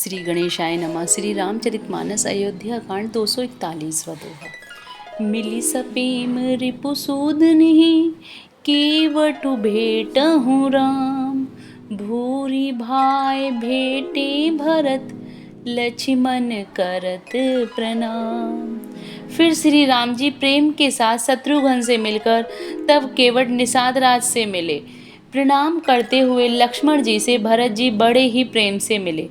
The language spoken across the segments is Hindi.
श्री गणेशाय नमः। श्री रामचरितमानस अयोध्या कांड 241वां दोहा। मिली सपेम रिपुसूदनि केवटु भेटहु राम। भूरि भाई भेटे भरत लक्ष्मण करत प्रणाम। फिर श्री राम जी प्रेम के साथ शत्रुघ्न से मिलकर तब केवट निषाद राज से मिले। प्रणाम करते हुए लक्ष्मण जी से भरत जी बड़े ही प्रेम से मिले।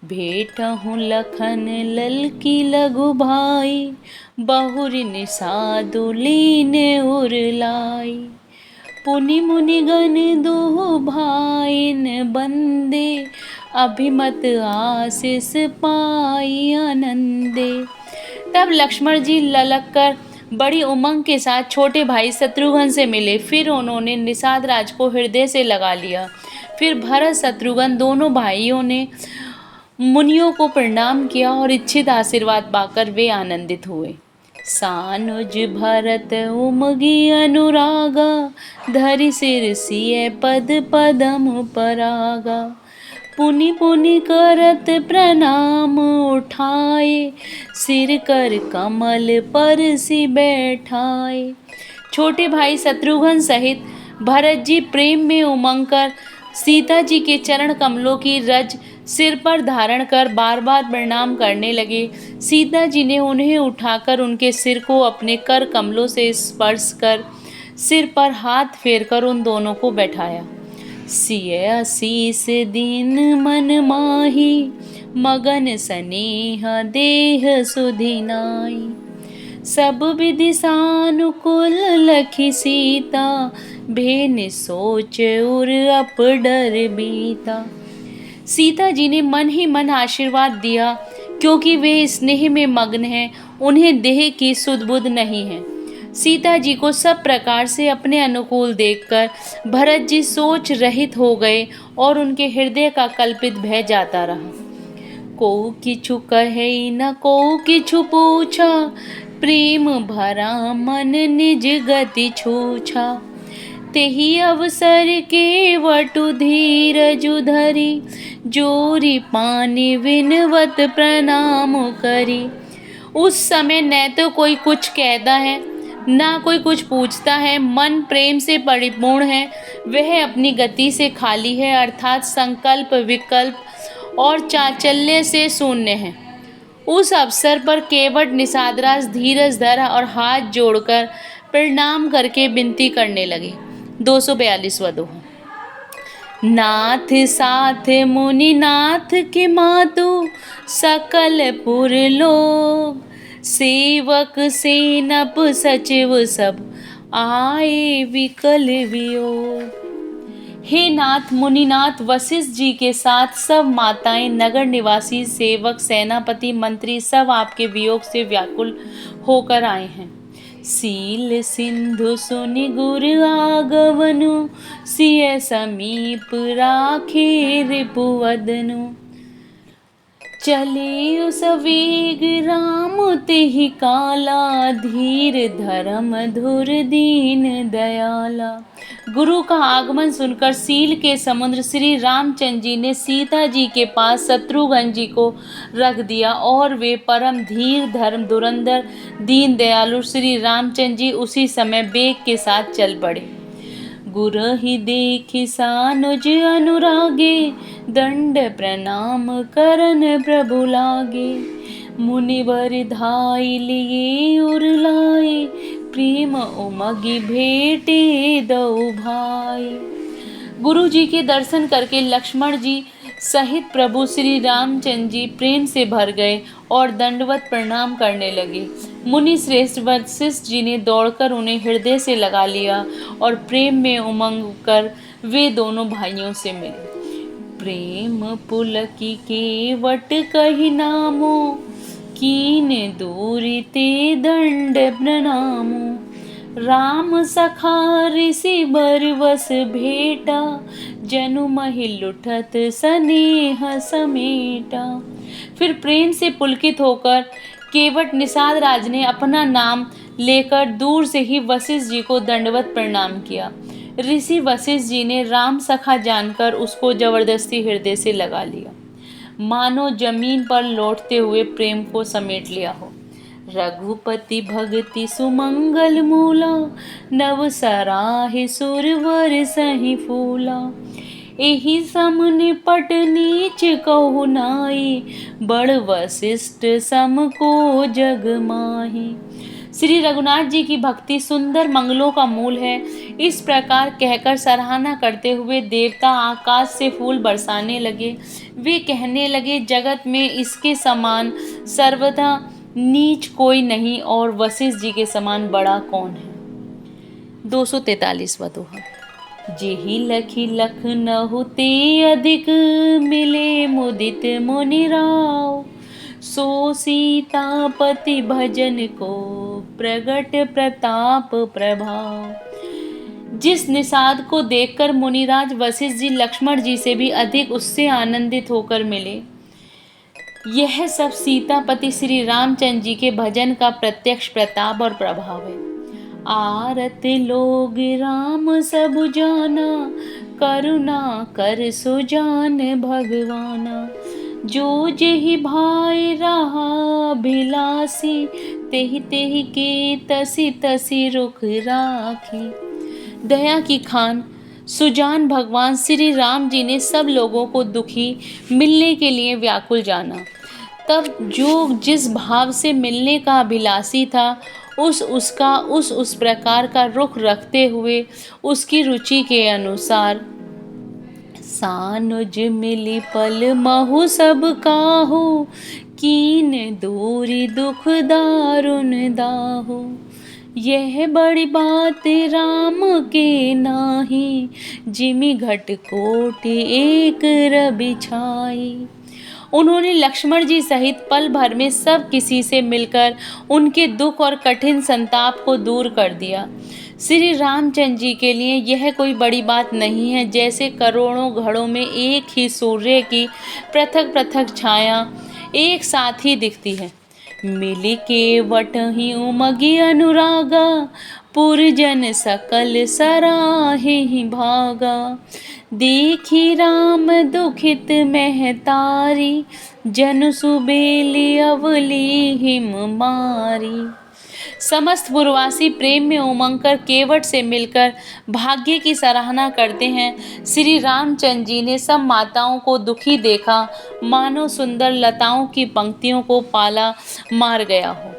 भेटहु लखन ललकी लघु भाई, बहुरि निषादु लीने उरलाई। पुनि मुनिगण दुहु भाइन बंदे, अभिमत आशीष पाई आनंदे। तब लक्ष्मण जी ललक कर बड़ी उमंग के साथ छोटे भाई शत्रुघ्न से मिले। फिर उन्होंने निषाद राज को हृदय से लगा लिया। फिर भरत शत्रुघ्न दोनों भाइयों ने मुनियों को प्रणाम किया और इच्छित आशीर्वाद पाकर वे आनंदित हुए। सानुज भरत उमगी अनुरागा, धरि सिर सिय पद पदम परागा। पुनि पुनि करत प्रणाम उठाए, सिर कर कमल पर सी बैठाए। छोटे भाई शत्रुघ्न सहित भरत जी प्रेम में उमंग कर सीता जी के चरण कमलों की रज सिर पर धारण कर बार बार प्रणाम करने लगे। सीता जी ने उन्हें उठाकर उनके सिर को अपने कर कमलों से स्पर्श कर सिर पर हाथ फेरकर उन दोनों को बैठाया। सिय आशीष दीन मन माही, मगन स्नेह देह सुधि नाई। सब विधि सानुकूल लखी सीता, भेन सोच उर अप डर बीता। सीता जी ने मन ही मन आशीर्वाद दिया, क्योंकि वे स्नेह में मग्न हैं, उन्हें देह की सुध बुध नहीं है। सीता जी को सब प्रकार से अपने अनुकूल देखकर भरत जी सोच रहित हो गए और उनके हृदय का कल्पित भय जाता रहा। को किछु कहे न को किछु पूछा, प्रेम भरा मन निज गति छूछा। तेहि अवसर केवटु धीरजु धरि, जोरी पानी विनवत प्रणाम करी। उस समय न तो कोई कुछ कहता है ना कोई कुछ पूछता है। मन प्रेम से परिपूर्ण है, वह अपनी गति से खाली है, अर्थात संकल्प विकल्प और चांचल्य से शून्य है। उस अवसर पर केवट निषादराज धीरज धरा और हाथ जोड़कर प्रणाम करके विनती करने लगे। 242वां दोहा। नाथ साथ मुनि नाथ के मातु, सकल पुर लोग। सेवक सेनप सचिव सब, आए विकल वियोग। हे नाथ मुनिनाथ वशिष्ठ जी के साथ सब माताएं, नगर निवासी, सेवक, सेनापति, मंत्री सब आपके वियोग से व्याकुल होकर आए हैं। सील सिंधु सुनि गुर आगवनु, सिय समीप राखे रिपुवदनु। चले सवेग राम तेहि काला, धीर धर्म धुर दीन दयाला। गुरु का आगमन सुनकर सील के समुद्र श्री रामचंद्र जी ने सीता जी के पास शत्रुघ्न जी को रख दिया और वे परम धीर धर्म धुरंधर दीन दयालु श्री रामचंद्र जी उसी समय वेग के साथ चल पड़े। गुरहि देखि सानुज अनुरागे, दंड प्रणाम करन प्रभु लागे। मुनिवर धाई लिए उरलाए, प्रेम उमगी भेटे दऊ भाई। गुरु जी के दर्शन करके लक्ष्मण जी सहित प्रभु श्री रामचंद्र जी प्रेम से भर गए और दंडवत प्रणाम करने लगे। मुनि श्रेष्ठ वशिष्ठ जी ने दौड़कर उन्हें हृदय से लगा लिया और प्रेम में उमंग कर वे दोनों भाइयों से मिले। प्रेम पुलकी केवट कहि नामो, कीन दूरि ते दंड प्रणामो। राम सखा ऋषि बर वस भेटा, जनु महि लुठत स्नेह समेटा। फिर प्रेम से पुलकित होकर केवट निषाद राज ने अपना नाम लेकर दूर से ही वशिष्ठ जी को दंडवत प्रणाम किया। ऋषि वशिष्ठ जी ने राम सखा जानकर उसको जबरदस्ती हृदय से लगा लिया। मानो जमीन पर लौटते हुए प्रेम को समेट लिया हो। रघुपति भगति सुमंगल मूला, नव सराहि सुरवर सही फूला। एहि सम निपट नीच कहु नाई, बड़ वशिष्ठ सम को जग माही। श्री रघुनाथ जी की भक्ति सुंदर मंगलों का मूल है। इस प्रकार कहकर सराहना करते हुए देवता आकाश से फूल बरसाने लगे। वे कहने लगे, जगत में इसके समान सर्वथा नीच कोई नहीं और वशिष्ठ जी के समान बड़ा कौन है। 243वां दोहा। जेहि लखी लखनहु ते अधिक, मिले मुदित मुनि राव। सो सीतापति भजन को, प्रगट प्रताप प्रभाव। जिस निषाद को देखकर मुनिराज वशिष्ठ जी लक्ष्मण जी से भी अधिक उससे आनंदित होकर मिले, यह सब सीतापति श्री रामचंद्र जी के भजन का प्रत्यक्ष प्रताप और प्रभाव है। आरत लोग राम सब जाना, करुणा कर सुजान भगवाना। जो जेहि भाई रहा भिलासी, तेहि तेहि के तसी तसी रुख राखी। दया की खान सुजान भगवान श्री राम जी ने सब लोगों को दुखी मिलने के लिए व्याकुल जाना। तब जो जिस भाव से मिलने का अभिलाषी था, उस प्रकार का रुख रखते हुए उसकी रुचि के अनुसार सानुज मिली पल महु सब काहू, कीन दूरी दुख दारुन दाहू। यह बड़ी बात राम के नाही, जिमि घट कोटि एक रवि छाई। उन्होंने लक्ष्मण जी सहित पल भर में सब किसी से मिलकर उनके दुख और कठिन संताप को दूर कर दिया। श्री रामचंद्र जी के लिए यह कोई बड़ी बात नहीं है। जैसे करोड़ों घड़ों में एक ही सूर्य की पृथक पृथक छाया एक साथ ही दिखती है। मिली के वटहि उमगी अनुरागा, पुरजन सकल सराहे ही भागा। देखी राम दुखित महतारी, जन सुबेली अवली हिम मारी। समस्त पुरवासी प्रेम में उमंग कर केवट से मिलकर भाग्य की सराहना करते हैं। श्री रामचंद्र जी ने सब माताओं को दुखी देखा, मानो सुंदर लताओं की पंक्तियों को पाला मार गया हो।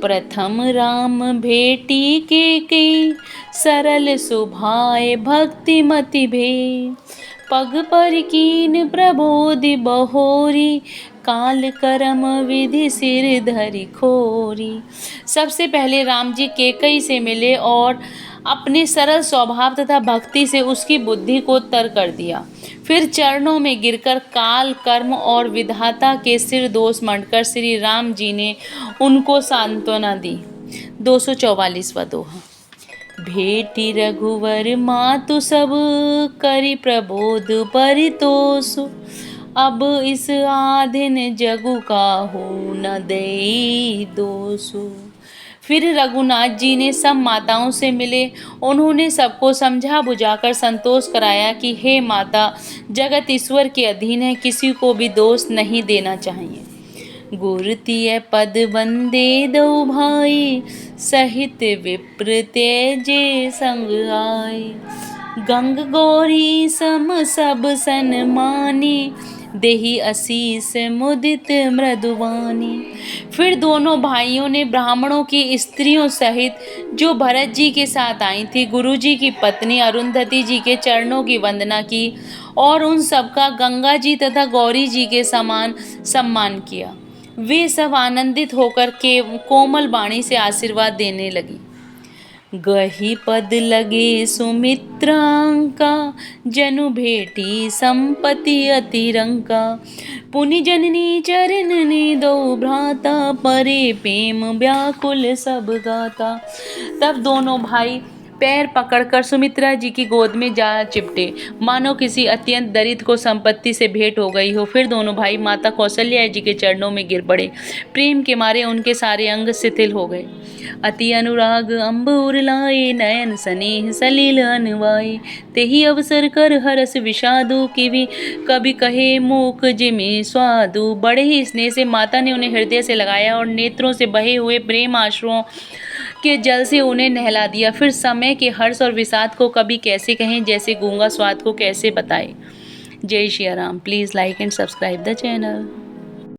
प्रथम राम भेटी के कई, सरल सुभाए भक्ति मति भे। पग पर कीन प्रबोधि बहोरी, काल करम विधि सिर धरि खोरी। सबसे पहले राम जी केकई से मिले और अपने सरल स्वभाव तथा भक्ति से उसकी बुद्धि को तर कर दिया। फिर चरणों में गिरकर काल कर्म और विधाता के सिर दोष मंडकर श्री राम जी ने उनको सांत्वना दी। 244वां दोहा। भेटी रघुवर मातु सब, करि प्रबोध परितोषु। अब इस आधिन जगु काहू, न देई दोषु। फिर रघुनाथ जी ने सब माताओं से मिले। उन्होंने सबको समझा बुझाकर संतोष कराया कि हे माता, जगत ईश्वर के अधीन है, किसी को भी दोष नहीं देना चाहिए। गुर तिय पद वंदे दो भाई, सहित विप्र तेजे संग आए। गंग गौरी सम सब सन्मानी, देहि असीस मुदित मृदुवानी। फिर दोनों भाइयों ने ब्राह्मणों की स्त्रियों सहित जो भरत जी के साथ आई थी, गुरु जी की पत्नी अरुंधति जी के चरणों की वंदना की और उन सबका गंगा जी तथा गौरी जी के समान सम्मान किया। वे सब आनंदित होकर के कोमल वाणी से आशीर्वाद देने लगी। गही पद लगे सुमित्रांका, जनु भेटी संपत्ति अतिरंका। पुनि जननी चरणनि दो भ्राता, परे प्रेम व्याकुल सब गाता। तब दोनों भाई पैर पकड़कर सुमित्रा जी की गोद में जा चिपटे, मानो किसी अत्यंत दरिद्र को संपत्ति से भेंट हो गई हो। फिर दोनों भाई माता कौशल्या जी के चरणों में गिर पड़े। प्रेम के मारे उनके सारे अंग शिथिल हो गए। अति अनुराग अंबुर लाए, नयन स्नेह सलिल अनवाए, तेहि अवसर कर हरस विषादु, किवि कभी कहे मूक जिमि स्वादु। बड़े ही स्नेह से माता ने उन्हें हृदय से लगाया और नेत्रों से बहे हुए प्रेम आश्रुओं के जल से उन्हें नहला दिया। फिर समय के हर्ष और विषाद को कभी कैसे कहें, जैसे गूंगा स्वाद को कैसे बताए। जय Shri Ram. Please like and subscribe the channel.